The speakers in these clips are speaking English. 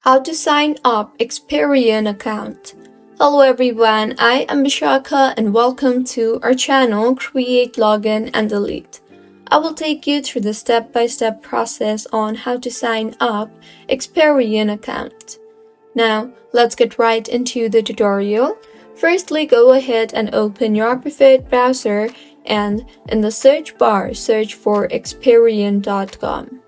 How to sign up Experian account. Hello everyone, I am Bishaka and welcome to our channel Create, Login and Delete. I will take you through the step-by-step process on how to sign up Experian account. Now, let's get right into the tutorial. Firstly, go ahead and open your preferred browser and in the search bar, search for Experian.com.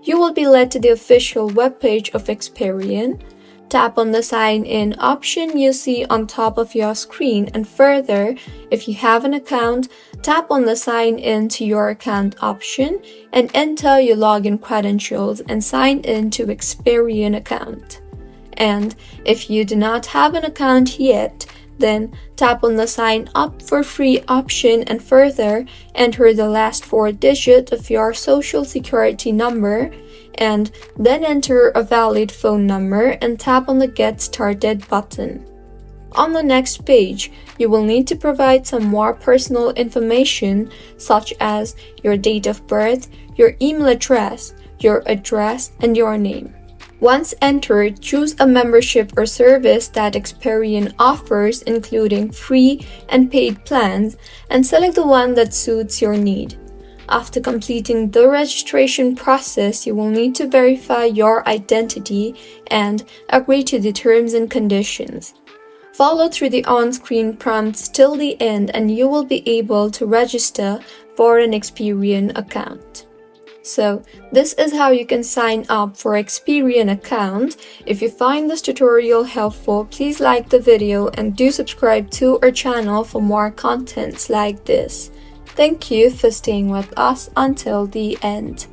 You will be led to the official webpage of Experian. Tap on the Sign In option you see on top of your screen, and further, if you have an account, tap on the Sign In to your account option and enter your login credentials and sign in to Experian account. And if you do not have an account yet, then tap on the Sign Up for Free option and further enter the last 4 digits of your social security number and then enter a valid phone number and tap on the Get Started button. On the next page, you will need to provide some more personal information such as your date of birth, your email address, and your name. Once entered, choose a membership or service that Experian offers, including free and paid plans, and select the one that suits your need. After completing the registration process, you will need to verify your identity and agree to the terms and conditions. Follow through the on-screen prompts till the end and you will be able to register for an Experian account. So, this is how you can sign up for Experian account. If you find this tutorial helpful, please like the video and do subscribe to our channel for more contents like this. Thank you for staying with us until the end.